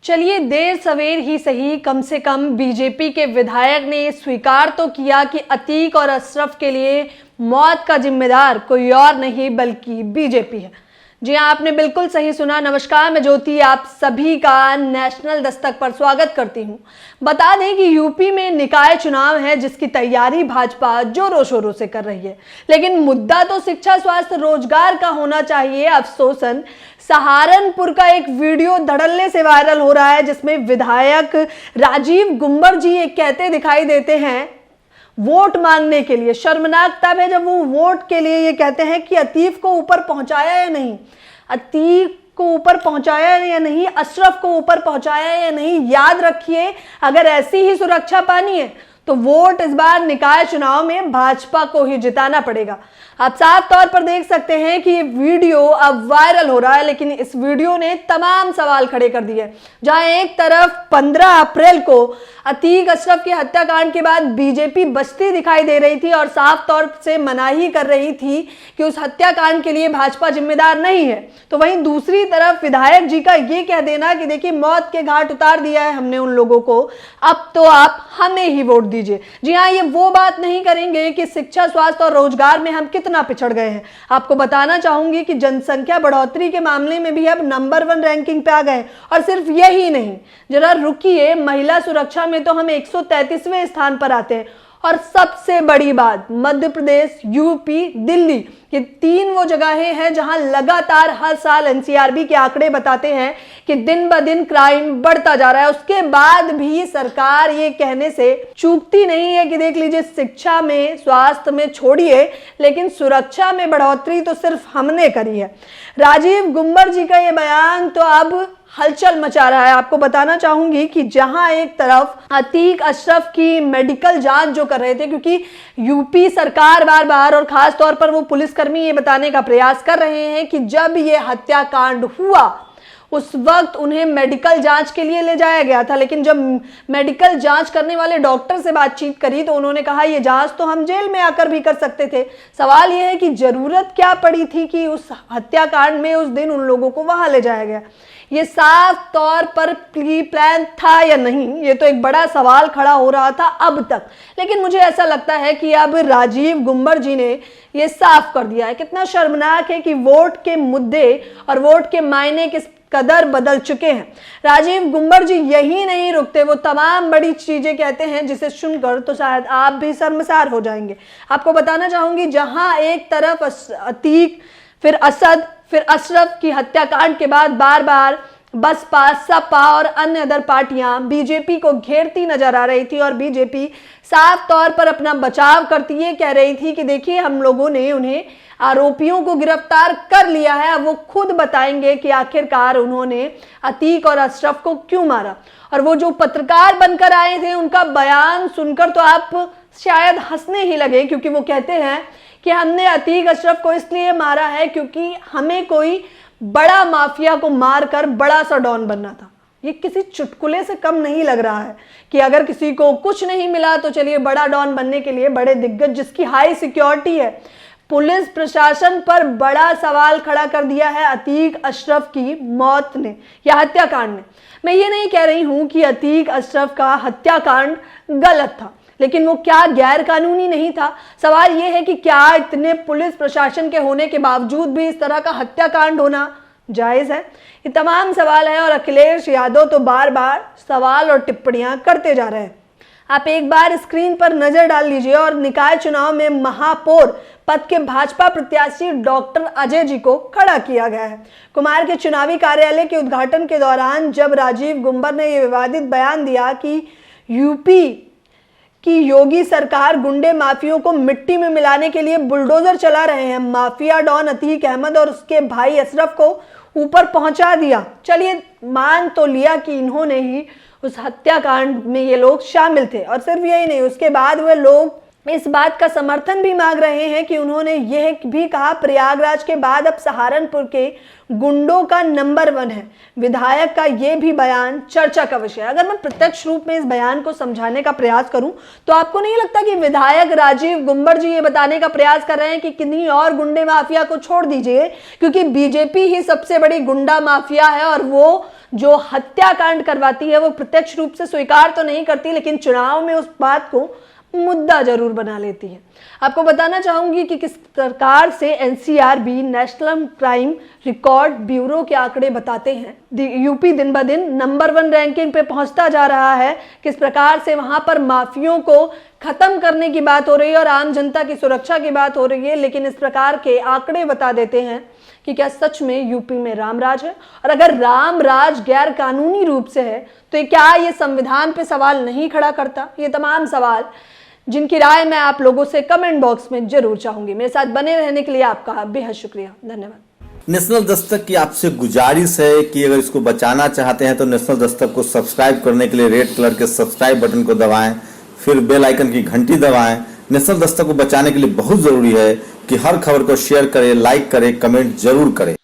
चलिए देर सवेर ही सही, कम से कम बीजेपी के विधायक ने स्वीकार तो किया कि अतीक और अशरफ के लिए मौत का जिम्मेदार कोई और नहीं बल्कि बीजेपी है। जी हाँ, आपने बिल्कुल सही सुना। नमस्कार, मैं ज्योति आप सभी का नेशनल दस्तक पर स्वागत करती हूँ। बता दें कि यूपी में निकाय चुनाव है जिसकी तैयारी भाजपा जोरों शोरों से कर रही है, लेकिन मुद्दा तो शिक्षा, स्वास्थ्य, रोजगार का होना चाहिए। अफसोसन सहारनपुर का एक वीडियो धड़ल्ले से वायरल हो रहा है जिसमें विधायक राजीव गुम्बर जी एक कहते दिखाई देते हैं वोट मांगने के लिए। शर्मनाक तब है जब वो वोट के लिए ये कहते हैं कि अतीक को ऊपर पहुंचाया या नहीं, अतीक को ऊपर पहुंचाया या नहीं, अशरफ को ऊपर पहुंचाया या नहीं। याद रखिए, अगर ऐसी ही सुरक्षा पानी है तो वोट इस बार निकाय चुनाव में भाजपा को ही जिताना पड़ेगा। आप साफ तौर पर देख सकते हैं कि ये वीडियो अब वायरल हो रहा है, लेकिन इस वीडियो ने तमाम सवाल खड़े कर दिए। जहां एक तरफ 15 अप्रैल को अतीक अशरफ के हत्याकांड के बाद बीजेपी बचती दिखाई दे रही थी और साफ तौर से मनाही कर रही थी कि उस हत्याकांड के लिए भाजपा जिम्मेदार नहीं है, तो वहीं दूसरी तरफ विधायक जी का ये कह देना कि देखिए मौत के घाट उतार दिया है हमने उन लोगों को, अब तो आप हमें ही वोट दीजिए। जी हाँ, ये वो बात नहीं करेंगे कि शिक्षा, स्वास्थ्य और रोजगार में हम कितना पिछड़ गए हैं। आपको बताना चाहूंगी कि जनसंख्या बढ़ोतरी के मामले में भी अब नंबर 1 रैंकिंग पे आ गए। और सिर्फ यही नहीं, जरा रुकिए, महिला सुरक्षा में तो हम 133वें स्थान पर आते हैं। और सबसे बड़ी बात, मध्य प्रदेश, यूपी, दिल्ली, ये 3 वो जगहें हैं जहां लगातार हर साल एनसीआरबी के आंकड़े बताते हैं कि दिन ब दिन क्राइम बढ़ता जा रहा है। उसके बाद भी सरकार ये कहने से चूकती नहीं है कि देख लीजिए, शिक्षा में, स्वास्थ्य में छोड़िए, लेकिन सुरक्षा में बढ़ोतरी तो सिर्फ हमने करी है। राजीव गुम्बर जी का ये बयान तो अब हलचल मचा रहा है। आपको बताना चाहूंगी कि जहां एक तरफ अतीक अशरफ की मेडिकल जांच जो कर रहे थे, क्योंकि यूपी सरकार बार बार और खास तौर पर वो पुलिसकर्मी ये बताने का प्रयास कर रहे हैं कि जब ये हत्याकांड हुआ उस वक्त उन्हें मेडिकल जांच के लिए ले जाया गया था, लेकिन जब मेडिकल जांच करने वाले डॉक्टर से बातचीत करी तो उन्होंने कहा ये जांच तो हम जेल में आकर भी कर सकते थे। सवाल ये है कि जरूरत क्या पड़ी थी कि उस हत्याकांड में उस दिन उन लोगों को वहां ले जाया गया। ये साफ तौर पर प्री प्लान था या नहीं, ये तो एक बड़ा सवाल खड़ा हो रहा था अब तक। लेकिन मुझे ऐसा लगता है कि अब राजीव गुम्बर जी ने ये साफ कर दिया है। कितना शर्मनाक है कि वोट के मुद्दे और वोट के मायने किस कदर बदल चुके हैं। राजीव गुम्बर जी यही नहीं रुकते, वो तमाम बड़ी चीजें कहते हैं जिसे सुनकर तो शायद आप भी शर्मसार हो जाएंगे। आपको बताना चाहूंगी, जहां एक तरफ अतीक, फिर असद, फिर अशरफ की हत्याकांड के बाद बार बार बसपा, सपा और अन्य अदर पार्टियां बीजेपी को घेरती नजर आ रही थी और बीजेपी साफ तौर पर अपना बचाव करती ये कह रही थी कि देखिए हम लोगों ने उन्हें, आरोपियों को गिरफ्तार कर लिया है, अब वो खुद बताएंगे कि आखिरकार उन्होंने अतीक और अशरफ को क्यों मारा। और वो जो पत्रकार बनकर आए थे उनका बयान सुनकर तो आप शायद हंसने ही लगे, क्योंकि वो कहते हैं कि हमने अतीक अशरफ को इसलिए मारा है क्योंकि हमें कोई बड़ा माफिया को मारकर बड़ा सा डॉन बनना था। ये किसी चुटकुले से कम नहीं लग रहा है कि अगर किसी को कुछ नहीं मिला तो चलिए बड़ा डॉन बनने के लिए बड़े दिग्गज जिसकी हाई सिक्योरिटी है, पुलिस प्रशासन पर बड़ा सवाल खड़ा कर दिया है अतीक अशरफ की मौत ने या हत्याकांड ने। मैं ये नहीं कह रही हूं कि अतीक अशरफ का हत्याकांड गलत था, लेकिन वो क्या गैर कानूनी नहीं था। सवाल ये है कि क्या इतने पुलिस प्रशासन के होने के बावजूद भी इस तरह का हत्याकांड होना जायज है? ये तमाम सवाल है और अखिलेश यादव तो बार बार सवाल और टिप्पणियां करते जा रहे हैं। आप एक बार स्क्रीन पर नजर डाल लीजिए और निकाय चुनाव में महापौर पद के भाजपा प्रत्याशी डॉक्टर अजय जी को खड़ा किया गया है। कुमार के चुनावी कार्यालय के उद्घाटन के दौरान जब राजीव गुम्बर ने यह विवादित बयान दिया कि यूपी कि योगी सरकार गुंडे माफियों को मिट्टी में मिलाने के लिए बुलडोजर चला रहे हैं, माफिया डॉन अतीक अहमद और उसके भाई अशरफ को ऊपर पहुंचा दिया। चलिए मान तो लिया कि इन्होंने ही उस हत्याकांड में ये लोग शामिल थे, और सिर्फ यही नहीं, उसके बाद वे लोग इस बात का समर्थन भी मांग रहे हैं कि उन्होंने यह भी कहा प्रयागराज के बाद अब सहारनपुर के गुंडों का नंबर 1 है। विधायक का यह भी बयान चर्चा का विषय है। अगर मैं प्रत्यक्ष रूप में इस बयान को समझाने का प्रयास करूं तो आपको नहीं लगता कि विधायक राजीव गुम्बर जी ये बताने का प्रयास कर रहे हैं कि किन्हीं और गुंडे माफिया को छोड़ दीजिए, क्योंकि बीजेपी ही सबसे बड़ी गुंडा माफिया है और वो जो हत्याकांड करवाती है वो प्रत्यक्ष रूप से स्वीकार तो नहीं करती, लेकिन चुनाव में उस बात को मुद्दा जरूर बना लेती है। आपको बताना चाहूंगी कि किस प्रकार से NCRB national crime record bureau के आंकड़े बताते हैं यूपी दिन ब दिन नंबर 1 रैंकिंग पे पहुंचता जा रहा है। किस प्रकार से वहां पर माफियों को खत्म करने की बात हो रही है और आम जनता की सुरक्षा की बात हो रही है, लेकिन इस प्रकार के आंकड़े बता देते हैं कि क्या सच में यूपी में रामराज है, और अगर रामराज गैर कानूनी रूप से है तो क्या ये संविधान पे सवाल नहीं खड़ा करता। ये तमाम सवाल जिनकी राय मैं आप लोगों से कमेंट बॉक्स में जरूर चाहूंगी। मेरे साथ बने रहने के लिए आपका बेहद शुक्रिया, धन्यवाद। नेशनल दस्तक की आपसे गुजारिश है कि अगर इसको बचाना चाहते हैं तो नेशनल दस्तक को सब्सक्राइब करने के लिए रेड कलर के सब्सक्राइब बटन को दबाएं, फिर बेल आइकन की घंटी दबाएं। नेशनल दस्तक को बचाने के लिए बहुत जरूरी है कि हर खबर को शेयर करें, लाइक करें, कमेंट जरूर करें।